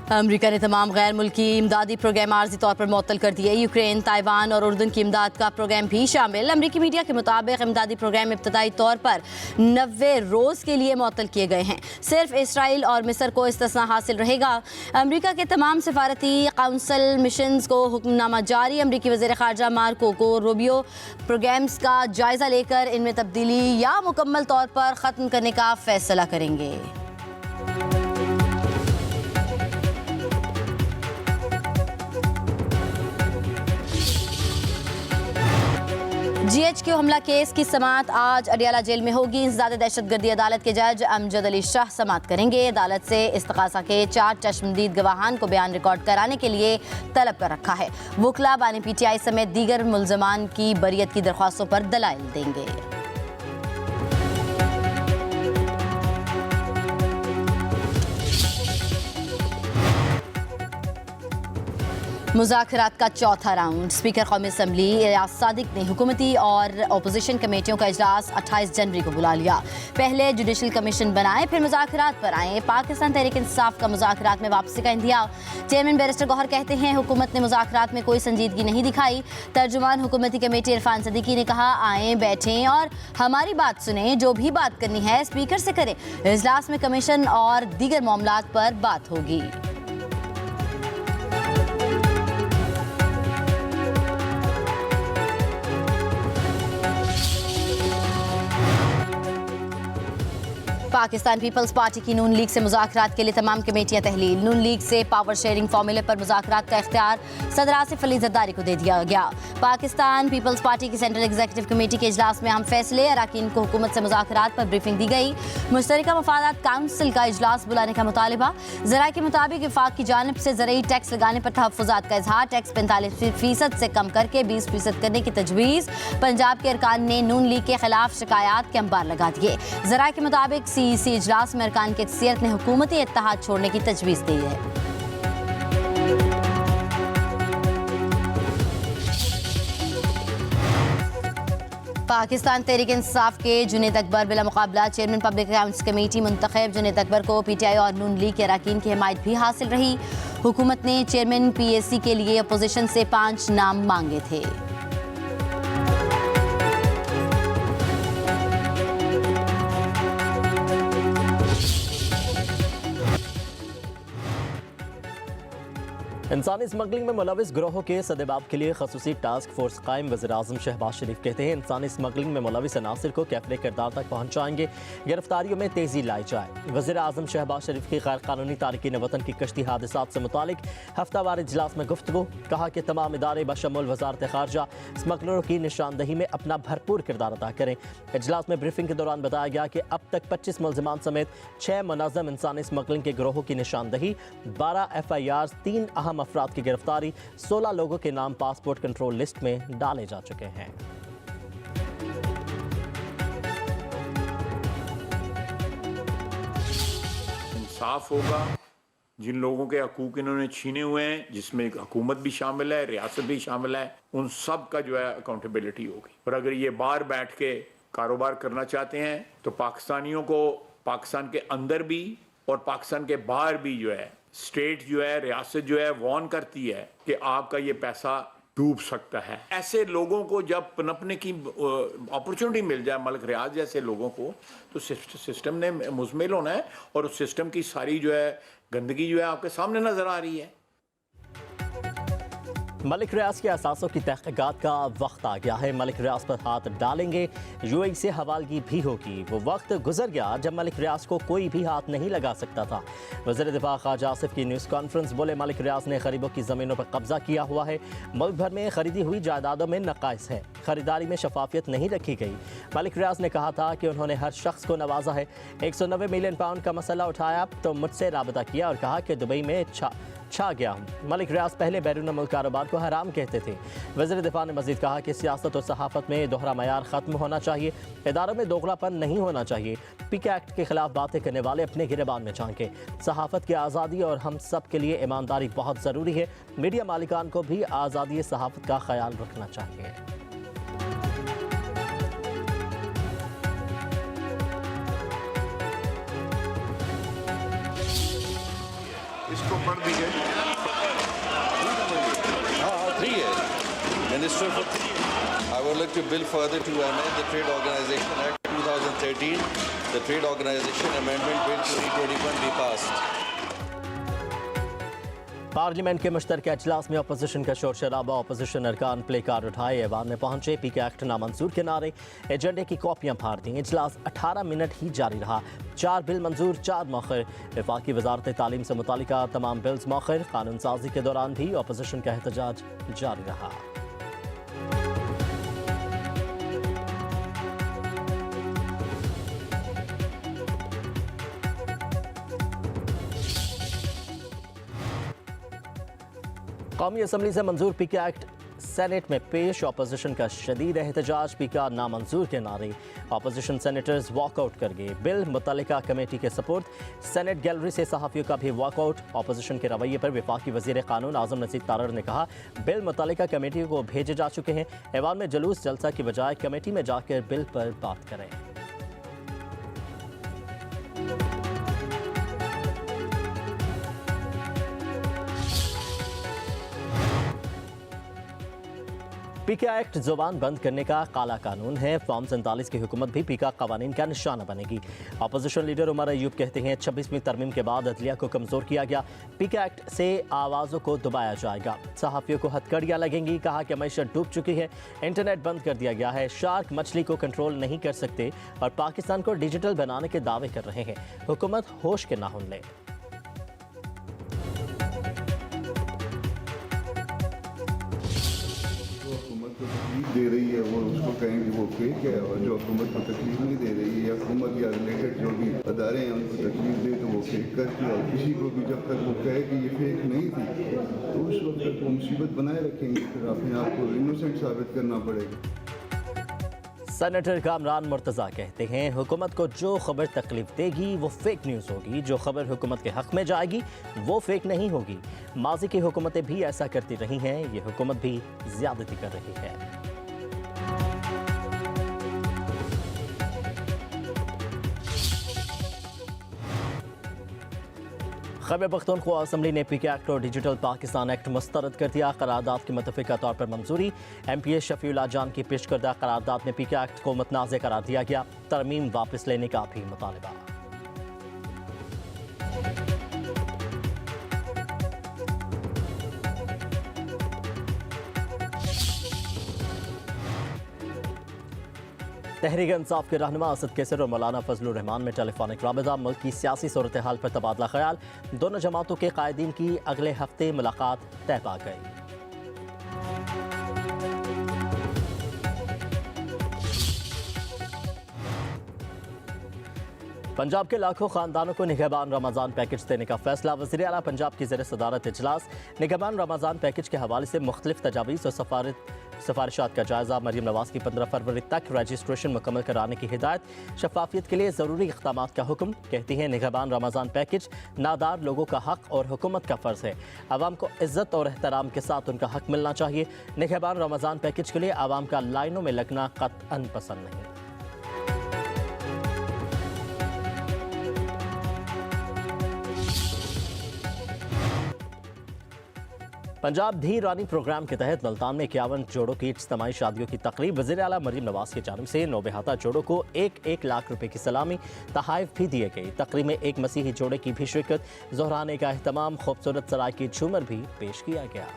America ने तमाम गैर मुल्की इमदादी प्रोग्राम आर्जी तौर पर मुअत्तल कर दिए। यूक्रेन, ताइवान और उर्दन की इमदाद का प्रोग्राम भी शामिल। अमेरिकी मीडिया के मुताबिक इमदादी प्रोग्राम इब्तदाई तौर पर 90 रोज़ के लिए मुअत्तल किए गए हैं। सिर्फ इसराइल और मिस्र को इस्तिस्ना हासिल रहेगा। अमेरिका के तमाम सफारती काउंसिल मिशंस को हुक्मनामा जारी। अमेरिकी वज़ीर ख़ारजा मार्को रूबियो प्रोग्राम्स का जायज़ा लेकर इनमें तब्दीली या मुकम्मल तौर पर ख़त्म करने का फैसला करेंगे। GHQ हमला केस की समाअत आज अडियाला जेल में होगी। इंसदाद दहशतगर्दी अदालत के जज अमजद अली शाह समाअत करेंगे। अदालत से इस्तग़ासा के 4 चश्मदीद गवाहान को बयान रिकॉर्ड कराने के लिए तलब कर रखा है। वकला बानी PTI समेत दीगर मुल्ज़मान की बरियत की दरख्वास्तों पर दलाइल देंगे। मुज़ाकरात का चौथा राउंड। स्पीकर कौमी असम्बली इलियास सादिक ने हुकूमती और अपोजिशन कमेटियों का इजलास 28 जनवरी को बुला लिया। पहले जुडिशल कमीशन बनाए, फिर मुज़ाकरात पर आए। पाकिस्तान तहरीक इंसाफ का मुज़ाकरात में वापसी का इंदिया। चेयरमैन बैरिस्टर गौहर कहते हैं हुकूमत ने मुज़ाकरात में कोई संजीदगी नहीं दिखाई। तर्जुमान हुकूमती कमेटी इरफान सदीकी ने कहा, आएँ बैठें और हमारी बात सुने, जो भी बात करनी है स्पीकर से करें। इजलास में कमीशन और दीगर मामलात पर बात होगी। पाकिस्तान पीपल्स पार्टी की नून लीग से मुज़ाकरात के लिए तमाम कमेटियां तहलील। नून लीग से पावर शेयरिंग फार्मूले पर मुज़ाकरात का इख्तियार सदर आसिफ अली ज़रदारी को दे दिया गया। पाकिस्तान पीपल्स पार्टी की सेंट्रल एग्जीक्यूटिव कमेटी के इजलास में अहम फैसले। अरकान को हुकूमत से मुज़ाकरात पर ब्रीफिंग दी गई। मुश्तरका मफादात काउंसिल का इजलास बुलाने का मुतालिबा। ज़राए के मुताबिक वफाक की जानिब से ज़रूरी टैक्स लगाने पर तहफ़्फ़ुज़ात का इजहार। टैक्स 45% से कम करके 20% करने की तजवीज़। पंजाब के अरकान ने नून लीग के खिलाफ शिकायत के अंबार लगा दिए। ज़राए के मुताबिक CEC इजलास में अरकान की अक्सरियत ने हुकूमती इत्तेहाद छोड़ने की तजवीज़ दी है। पाकिस्तान तहरीक इंसाफ के जुनैद अकबर बिला मुकाबला चेयरमैन पब्लिक अकाउंट्स कमेटी मुंतखब। जुनैद अकबर को PTI और नून लीग के अरकान की हिमायत भी हासिल रही। हुकूमत ने चेयरमैन PAC के लिए अपोजिशन से 5 नाम मांगे थे। इंसानी स्मगलिंग में मुलविस गिरोहों के सदेबाब के लिए खसूसी टास्क फोर्स कायम। वज़ीर-ए-आज़म शहबाज शरीफ कहते हैं इंसानी स्मगलिंग में मुलविस अनासिर को कैफरे किरदार तक पहुँचाएंगे, गिरफ्तारियों में तेज़ी लाई जाए। वज़ीर-ए-आज़म शहबाज शरीफ की गैर कानूनी तारकीन वतन की कश्ती हादसात से मुतालिक हफ्तावार इजलास में गुफ्तगू। कहा कि तमाम इदारे बशमुल वज़ारत ख़ारजा स्मगलरों की निशानदही में अपना भरपूर किरदार अदा करें। इजलास में ब्रीफिंग के दौरान बताया गया कि अब तक 25 मुल्ज़िमान समेत 6 मुनज़्ज़म इंसानी स्मगलिंग के गिरोहों की निशानदही, 12 FIRs, 3 अहम अफराद की गिरफ्तारी, 16 लोगों के नाम पासपोर्ट कंट्रोल लिस्ट में डाले जा चुके हैं। इंसाफ होगा। जिन लोगों के हकूक इन्होंने छीने हुए हैं, जिसमें हुकूमत भी शामिल है, रियासत भी शामिल है, उन सब का जो है अकाउंटेबिलिटी होगी। और अगर ये बाहर बैठ के कारोबार करना चाहते हैं तो पाकिस्तानियों को पाकिस्तान के अंदर भी और पाकिस्तान के बाहर भी जो है स्टेट जो है, रियासत जो है, वार्न करती है कि आपका ये पैसा डूब सकता है। ऐसे लोगों को जब पनपने की अपॉर्चुनिटी मिल जाए, मलिक रियाज जैसे लोगों को, तो सिस्टम ने मुज़म्मिल होना है और उस सिस्टम की सारी जो है गंदगी जो है आपके सामने नजर आ रही है। मलिक रियाज के असासों की तहक़ीक़ात का वक्त आ गया है। मलिक रियाज पर हाथ डालेंगे, UAE से हवालगी भी होगी। वो वक्त गुजर गया जब मलिक रियाज को कोई भी हाथ नहीं लगा सकता था। वज़ीर दिफा ख्वाजा आसिफ की न्यूज़ कॉन्फ्रेंस। बोले मलिक रियाज ने गरीबों की ज़मीनों पर कब्जा किया हुआ है। मुल्क भर में खरीदी हुई जायदादों में नक़ाइस है। खरीदारी में शफाफियत नहीं रखी गई। मलिक रियाज ने कहा था कि उन्होंने हर शख्स को नवाजा है। 190 मिलियन पाउंड का मसला उठाया तो मुझसे राबता किया और कहा कि दुबई में छा गया हूँ। मलिक रियाज पहले बैरून मुल्क कारोबार को हराम कहते थे। वज़ीर दिफा ने मज़ीद कहा कि सियासत और सहाफ़त में दोहरा मयार ख़त्म होना चाहिए। इदारों में दोगलापन नहीं होना चाहिए। PIK एक्ट के खिलाफ बातें करने वाले अपने गिरबान में झांके। सहाफ़त की आज़ादी और हम सब के लिए ईमानदारी बहुत ज़रूरी है। मीडिया मालिकान को भी आज़ादी सहाफ़त का ख्याल रखना चाहिए। इसको पढ़ दीजिए। हाँ 3 है। Minister for I would like to bill further to amend the Trade Organization Act 2013. The Trade Organization Amendment Bill 2021 be passed. Parliament के मुश्तरका इजलास में अपोजिशन का शोर शराबा। अपोजिशन अरकान प्ले कार्ड उठाए ऐवान में पहुंचे। पीके एक्ट नामंजूर के नारे, एजेंडे की कॉपियां फाड़ दी। इजलास 18 मिनट ही जारी रहा। 4 बिल मंजूर, 4 मौखर। वफाकी वजारत तालीम से मुतालिका तमाम बिल्स मौखर। कानून साजी के दौरान भी अपोजिशन का एहतजाज जारी रहा। कौमी असम्बली से मंजूर पीके एक्ट सेनेट में पेश। अपोजिशन का शदीद एहतजाज। पीका नामंजूर के नारे। अपोजिशन सेनेटर्स वॉकआउट कर गए। बिल मुतल्लिका कमेटी के सपोर्ट। सेनेट गैलरी से सहाफ़ियों का भी वॉकआउट। अपोजिशन के रवैये पर वफाकी वज़ीर क़ानून आज़म नसीर तारड़ ने कहा, बिल मुतल्लिका कमेटी को भेजे जा चुके हैं। ऐवान में जुलूस जलसा की बजाय कमेटी में जाकर बिल पर बात करें। पीका एक्ट जुबान बंद करने का काला कानून है। फॉर्म 47 की हुकूमत भी पीका कवानीन का निशाना बनेगी। अपोजिशन लीडर उमर अयूब कहते हैं 26वीं तरमीम के बाद अदलिया को कमज़ोर किया गया। पीका एक्ट से आवाज़ों को दबाया जाएगा। सहाफ़ियों को हथकड़ियाँ लगेंगी। कहा कि मैशत डूब चुकी है, इंटरनेट बंद कर दिया गया है। शार्क मछली को कंट्रोल नहीं कर सकते और पाकिस्तान को डिजिटल बनाने के दावे कर रहे हैं। हुकूमत होश के नाखून ले। दे रही है वो उसको कहेंगे वो फेक है, और जो हुकूमत को तकलीफ नहीं दे रही है या हुकूमत या रिलेटेड जो भी अदारे हैं उनको तकलीफ दे तो वो फेक करती है। और किसी को भी जब तक वो कहे कि ये फेक नहीं थी तो उस वक्त तक वो मुसीबत बनाए रखेंगे, फिर अपने आप को इनोसेंट साबित करना पड़ेगा। सेनेटर कामरान मुर्तज़ा कहते हैं हुकूमत को जो खबर तकलीफ देगी वो फेक न्यूज़ होगी। जो खबर हुकूमत के हक़ में जाएगी वो फेक नहीं होगी। माजी की हुकूमतें भी ऐसा करती रही हैं, ये हुकूमत भी ज़्यादती कर रही है। खैबर पख्तूनख्वा असम्बली ने पीके एक्ट और डिजिटल पाकिस्तान एक्ट मुस्तरद कर दिया। करारदाद की मुतफ़िका तौर पर मंजूरी। MP शफीउल्लाह जान की पेश करदा करारदाद में पीके एक्ट को मुतनाज़ करार दिया गया। तरमीम वापस लेने का भी मुतालबा। तहरीक इंसाफ के रहनुमा असद कैसर और मौलाना फजलुर रहमान में टेलीफोनिक राबिता। मुल्क की सियासी सूरत हाल पर तबादला ख्याल। दोनों जमातों के कायदीन की अगले हफ्ते मुलाकात तय पा गई। पंजाब के लाखों खानदानों को निगहबान रमज़ान पैकेज देने का फैसला। वज़ीर आला पंजाब की ज़ेर सदारत इजलास। निगहबान रमज़ान पैकेज के हवाले से मुख्तलिफ तजावीज़ और सिफारिशात का जायज़ा। मरीम नवाज़ की 15 फरवरी तक रजिस्ट्रेशन मुकम्मल कराने की हिदायत। शफाफियत के लिए ज़रूरी इक़दामात का हुक्म। कहती हैं निगहबान रमज़ान पैकेज नादार लोगों का हक़ और हुकूमत का फ़र्ज़ है। आवाम को इज़्ज़त और एहतराम के साथ उनका हक़ मिलना चाहिए। निगहबान रमज़ान पैकेज के लिए आवाम का लाइनों में लगना क़त्अन पसंद नहीं। पंजाब धी रानी प्रोग्राम के तहत मुल्तान में 51 जोड़ों की इज्तिमाई शादियों की तकरीब। वज़ीर आला मरीम नवाज़ की जानिब से नौबेहाता जोड़ों को 1-1 लाख रुपए की सलामी तहाइफ भी दिए गए। तकरीब में एक मसीही जोड़े की भी शिरकत। ज़ोहराने का एहतमाम। खूबसूरत सराय की झूमर भी पेश किया गया।